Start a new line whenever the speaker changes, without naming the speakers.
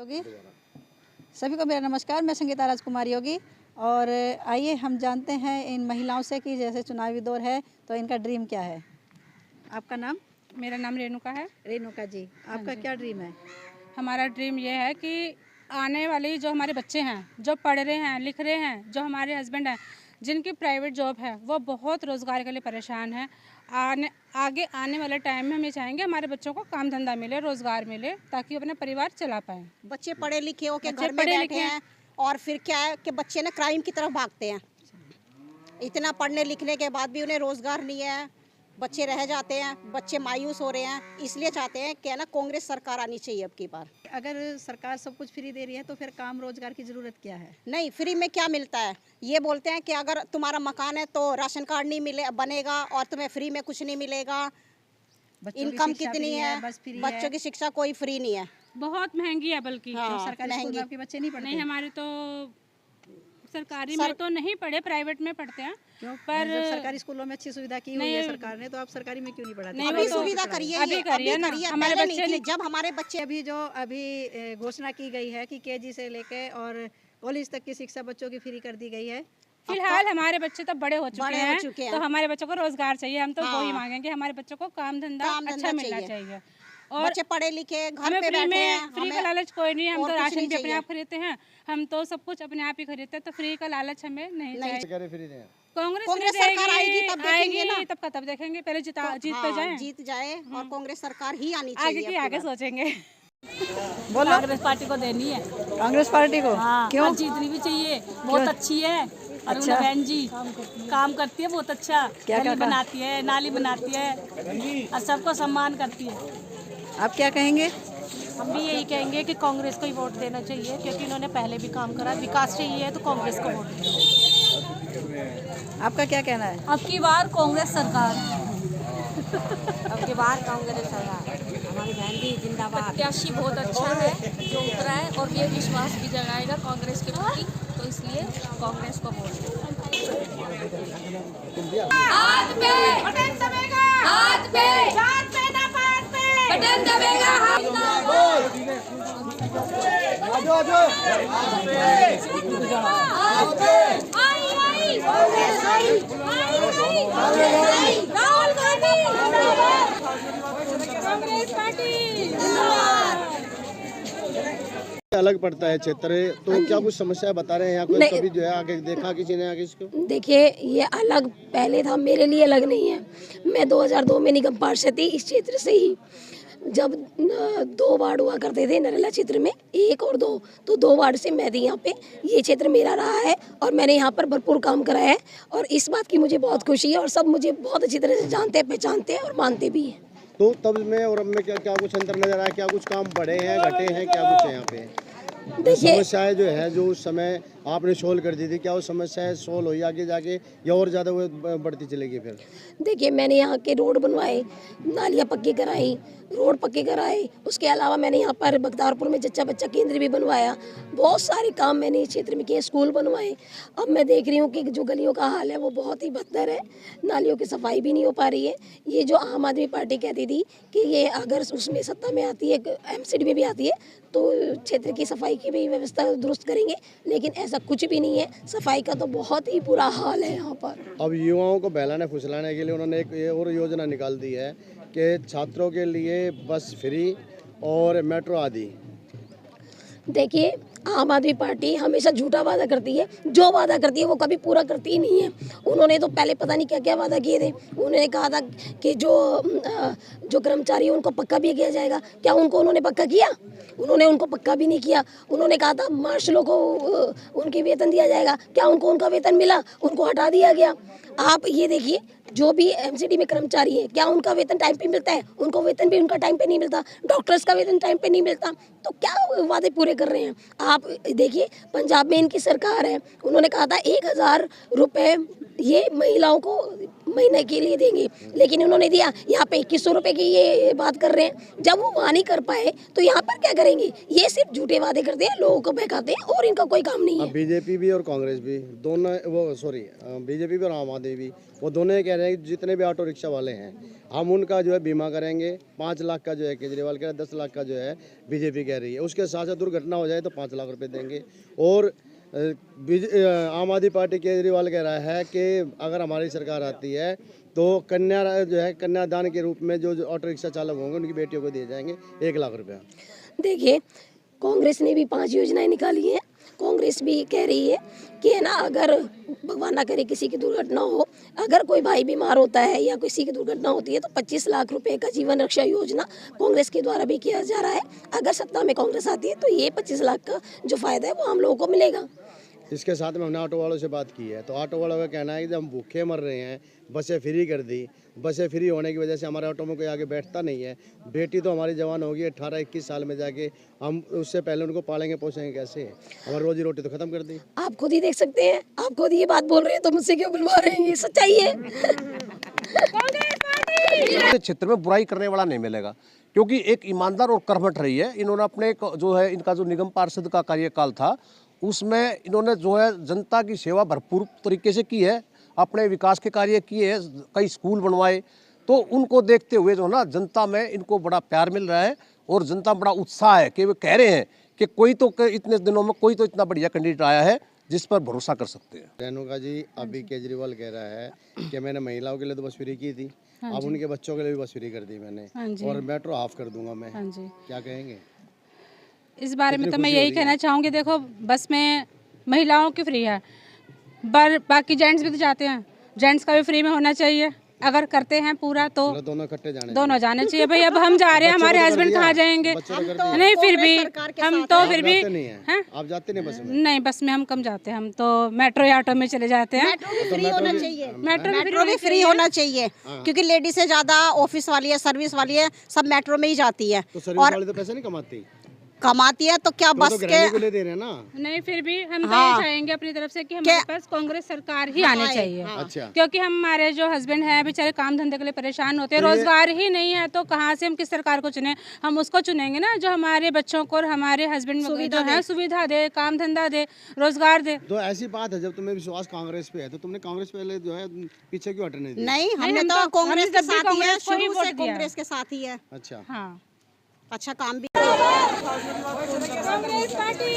योगी। सभी को मेरा नमस्कार। मैं संगीता राजकुमार योगी। और आइए हम जानते हैं इन महिलाओं से कि जैसे चुनावी दौर है तो इनका ड्रीम क्या है। आपका नाम?
मेरा नाम रेणुका है।
रेणुका जी, आपका क्या ड्रीम है?
हमारा ड्रीम ये है कि आने वाले जो हमारे बच्चे हैं, जो पढ़ रहे हैं, लिख रहे हैं, जो हमारे हस्बैंड हैं, जिनकी प्राइवेट जॉब है, वो बहुत रोज़गार के लिए परेशान है। आगे आने वाले टाइम में हम ये चाहेंगे हमारे बच्चों को काम धंधा मिले, रोज़गार मिले, ताकि वो अपना परिवार चला पाएँ।
बच्चे पढ़े लिखे हो के घर में बैठे हैं और फिर क्या है कि बच्चे ना क्राइम की तरफ भागते हैं। इतना पढ़ने लिखने के बाद भी उन्हें रोज़गार नहीं है, बच्चे रह जाते हैं, बच्चे मायूस हो रहे हैं। इसलिए चाहते हैं कि ना कांग्रेस सरकार आनी चाहिए अब की बार।
अगर सरकार सब कुछ फ्री दे रही है तो फिर काम रोजगार की ज़रूरत क्या है?
नहीं, फ्री में क्या मिलता है? ये बोलते हैं कि अगर तुम्हारा मकान है तो राशन कार्ड नहीं मिले बनेगा और तुम्हें फ्री में कुछ नहीं मिलेगा। इनकम कितनी है? बच्चों की शिक्षा कोई फ्री नहीं है,
बहुत महंगी है। बल्कि
सरकारी स्कूल में आपके बच्चे नहीं पढ़ते?
नहीं, हमारे तो सरकारी में तो नहीं पढ़े, प्राइवेट में पढ़ते हैं।
क्यों? पर जब सरकारी स्कूलों में अच्छी सुविधा की हुई है सरकार ने, तो आप सरकारी में क्यों नहीं पढ़ाते?
अभी सुविधा करिए,
अभी करिए ना। हमारे बच्चे
जब हमारे बच्चे
अभी घोषणा की गई है कि केजी से लेके और कॉलेज तक की शिक्षा बच्चों की फ्री कर दी गई है।
फिलहाल हमारे बच्चे तो बड़े हो चुके हैं, तो हमारे बच्चों को रोजगार चाहिए। हम तो वही मांगेंगे, हमारे बच्चों को काम धंधा अच्छा मिलना चाहिए।
और बच्चे पढ़े लिखे घर पे बैठे हैं।
फ्री का लालच कोई नहीं है। हम तो राशन भी अपने आप खरीदते हैं, हम तो सब कुछ अपने आप ही खरीदते हैं, तो फ्री का लालच हमें नहीं चाहिए। कांग्रेस सरकार आएगी तब देखेंगे ना, तब का तब देखेंगे। पहले जीत जाए
और कांग्रेस सरकार ही आनी चाहिए।
आगे सोचेंगे।
बोलो।
कांग्रेस पार्टी को देनी है।
कांग्रेस पार्टी को?
हाँ,
क्यों?
जीतनी भी चाहिए, बहुत अच्छी है। अरुणा बहन जी काम करती है बहुत अच्छा। गली बनाती है, नाली बनाती है और सबको सम्मान करती है।
आप क्या कहेंगे?
हम भी यही कहेंगे कि कांग्रेस को ही वोट देना चाहिए, क्योंकि इन्होंने पहले भी काम करा। विकास चाहिए है तो कांग्रेस को वोट देना।
आपका क्या कहना है?
अब की बार कांग्रेस सरकार।
अब की बार कांग्रेस सरकार। हमारी बहन जी जिंदाबाद।
प्रत्याशी बहुत अच्छा है जो उतरा है, और ये विश्वास भी जगाएगा कांग्रेस के प्रति, तो इसलिए कांग्रेस को वोट देना।
हाथ पे बटन दबेगा, हाथ पे जात पे ना पात पे बटन दबेगा, हाथ पे आई कांग्रेस आई राहुल गांधी जिंदाबाद, कांग्रेस पार्टी जिंदाबाद।
अलग पड़ता है क्षेत्र, तो क्या कुछ समस्या बता रहे हैं यहाँ कोई? कभी जो है आगे देखा किसी ने आगे इसको?
देखिए, ये अलग पहले था, मेरे लिए अलग नहीं है। मैं 2002 में निगम पार्षद थी इस क्षेत्र से ही। जब 2 वार्ड हुआ करते थे नरेला क्षेत्र में, 1 और 2, तो 2 वार्ड से मैं थी यहाँ पे। ये क्षेत्र मेरा रहा है और मैंने यहाँ पर भरपूर काम कराया है, और इस बात की मुझे बहुत खुशी है, और सब मुझे बहुत अच्छी तरह से जानते हैं, पहचानते हैं और मानते भी हैं।
तो तब में और अब में क्या कुछ अंतर नजर आया? क्या कुछ काम बढ़े हैं, घटे हैं, क्या कुछ है यहाँ पे?
देखिए,
समस्याएं जो है जो उस समय आपने सोल्व कर दी थी, क्या वो समस्याएं सोल्व हुई आगे जाके या और ज़्यादा वो बढ़ती चलेगी फिर?
देखिए, मैंने यहाँ के रोड बनवाए, नालियाँ पक्की कराई, रोड पक्के कराए। उसके अलावा मैंने यहाँ पर बख्तारपुर में जच्चा बच्चा केंद्र भी बनवाया। बहुत सारे काम मैंने इस क्षेत्र में किए, स्कूल बनवाए। अब मैं देख रही हूँ कि जो गलियों का हाल है वो बहुत ही बदतर है, नालियों की सफाई भी नहीं हो पा रही है। ये जो आम आदमी पार्टी कहती थी कि ये अगर उसमें सत्ता में आती है, एमसीडी में भी आती है, तो क्षेत्र की सफाई की भी व्यवस्था दुरुस्त करेंगे, लेकिन ऐसा कुछ भी नहीं है। सफाई का तो बहुत ही बुरा हाल है यहाँ पर।
अब युवाओं को बहलाने फुसलाने के लिए उन्होंने एक और योजना निकाल दी है कि छात्रों के लिए बस फ्री और मेट्रो आदि।
देखिए, आम आदमी पार्टी हमेशा झूठा वादा करती है, जो वादा करती है वो कभी पूरा करती ही नहीं है। उन्होंने तो पहले पता नहीं क्या क्या वादा किए थे। उन्होंने कहा था कि जो कर्मचारी है उनको पक्का भी किया जाएगा। क्या उन्होंने पक्का किया? उन्होंने उनको पक्का भी नहीं किया। उन्होंने कहा था मार्शलों को उनके वेतन दिया जाएगा। क्या उनका वेतन मिला? उनको हटा दिया गया। आप ये देखिए, जो भी एमसीडी में कर्मचारी है, क्या उनका वेतन टाइम पे मिलता है? उनको वेतन भी उनका टाइम पे नहीं मिलता। डॉक्टर्स का वेतन टाइम पे नहीं मिलता। तो क्या वादे पूरे कर रहे हैं? आप देखिए, पंजाब में इनकी सरकार है, उन्होंने कहा था 1000 रुपये ये महिलाओं को महीने के लिए देंगे, लेकिन उन्होंने दिया यहाँ पे 2100 रुपए की ये बात कर रहे हैं। जब वो वहाँ नहीं कर पाए तो यहाँ पर क्या करेंगे? ये सिर्फ झूठे वादे करते हैं, लोगों को बहकाते हैं और इनका कोई काम नहीं है।
बीजेपी भी और कांग्रेस भी दोनों बीजेपी भी और आम आदमी भी वो दोनों ये कह रहे हैं कि जितने भी ऑटो रिक्शा वाले हैं हम उनका जो है बीमा करेंगे। 5 लाख का जो है केजरीवाल कह रहा है, 10 लाख का जो है बीजेपी कह रही है। उसके साथ साथ दुर्घटना हो जाए तो 5 लाख रुपए देंगे। और आम आदमी पार्टी केजरीवाल कह रहा है कि अगर हमारी सरकार आती है तो कन्या जो है कन्यादान के रूप में जो ऑटो रिक्शा चालक होंगे उनकी बेटियों को दिए जाएंगे 1 लाख रुपया।
देखिए, कांग्रेस ने भी 5 योजनाएं निकाली हैं। कांग्रेस भी कह रही है कि है ना, अगर भगवान ना करे किसी की दुर्घटना हो, अगर कोई भाई बीमार होता है या किसी की दुर्घटना होती है तो 25 लाख रुपए का जीवन रक्षा योजना कांग्रेस के द्वारा भी किया जा रहा है। अगर सत्ता में कांग्रेस आती है तो ये 25 लाख का जो फायदा है वो हम लोगों को मिलेगा।
इसके साथ में हमने ऑटो वालों से बात की है तो ऑटो वालों का कहना है कि हम भूखे मर रहे हैं, बसें फ्री कर दी। बसें फ्री होने की वजह से हमारे ऑटो में कोई आगे बैठता नहीं है। बेटी तो हमारी जवान होगी 18-21 साल में जाके, हम उससे पहले उनको पालेंगे पोसेंगे कैसे? हमारी रोजी रोटी तो खत्म कर दी।
आप खुद ही देख सकते हैं, आप खुद ये बात बोल रहे हैं तो मुझसे क्यों बुलवा रहे हैं? ये सच्चाई है।
क्षेत्र में बुराई करने वाला नहीं मिलेगा, क्योंकि एक ईमानदार और कर्मठ रही है। इन्होंने अपने जो है इनका जो निगम पार्षद का कार्यकाल था उसमें इन्होंने जो है जनता की सेवा भरपूर तरीके से की है, अपने विकास के कार्य किए हैं, कई स्कूल बनवाए। तो उनको देखते हुए जो है ना जनता में इनको बड़ा प्यार मिल रहा है और जनता बड़ा उत्साह है कि वे कह रहे हैं कि कोई तो इतने दिनों में कोई तो इतना बढ़िया कैंडिडेट आया है जिस पर भरोसा कर सकते हैं।
रेणुका जी, अभी केजरीवाल कह रहा है कि मैंने महिलाओं के लिए तो बस फ्री की थी, अब उनके बच्चों के लिए भी बस फ्री कर दी मैंने, और मेट्रो हाफ कर दूंगा मैं। क्या कहेंगे
इस बारे में? तो मैं यही कहना चाहूँगी, देखो बस में महिलाओं की फ्री है, बाकी जेंट्स भी तो जाते हैं, जेंट्स का भी फ्री में होना चाहिए। अगर करते हैं पूरा तो
दोनों इकट्ठे
जाने चाहिए भाई। अब हम जा रहे हैं, हमारे हस्बैंड कहाँ जाएंगे? नहीं, फिर भी हम तो फिर भी
आप जाते नहीं बस में?
नहीं, बस में हम कम जाते हैं, हम तो मेट्रो या ऑटो में चले जाते हैं।
फ्री होना चाहिए,
मेट्रो
भी फ्री होना चाहिए, क्योंकि लेडीज से ज्यादा ऑफिस वाली है, सर्विस वाली है, सब मेट्रो में ही जाती है।
तो सर्विस वाली तो पैसे नहीं
कमाती है तो क्या बस के
ले दे रहे हैं ना?
नहीं, फिर भी हम तो ये चाहेंगे अपनी तरफ से कि हमारे पास कांग्रेस सरकार ही आनी चाहिए।
अच्छा।
क्योंकि हमारे जो हस्बैंड हैं बेचारे काम धंधे के लिए परेशान होते हैं, रोजगार ही नहीं है तो कहाँ से हम किस सरकार को चुने? हम उसको चुनेंगे ना जो हमारे बच्चों को और हमारे हस्बैंड जो है सुविधा दे, काम धंधा दे, रोजगार दे।
तो ऐसी बात है, जब तुम्हें विश्वास कांग्रेस पे है तो तुमने कांग्रेस पहले जो है पीछे क्यों हटने दी?
नहीं, हमने तो कांग्रेस के साथ ही है, शुरू से कांग्रेस के साथ ही है।
अच्छा,
हाँ,
अच्छा काम भी।
कांग्रेस पार्टी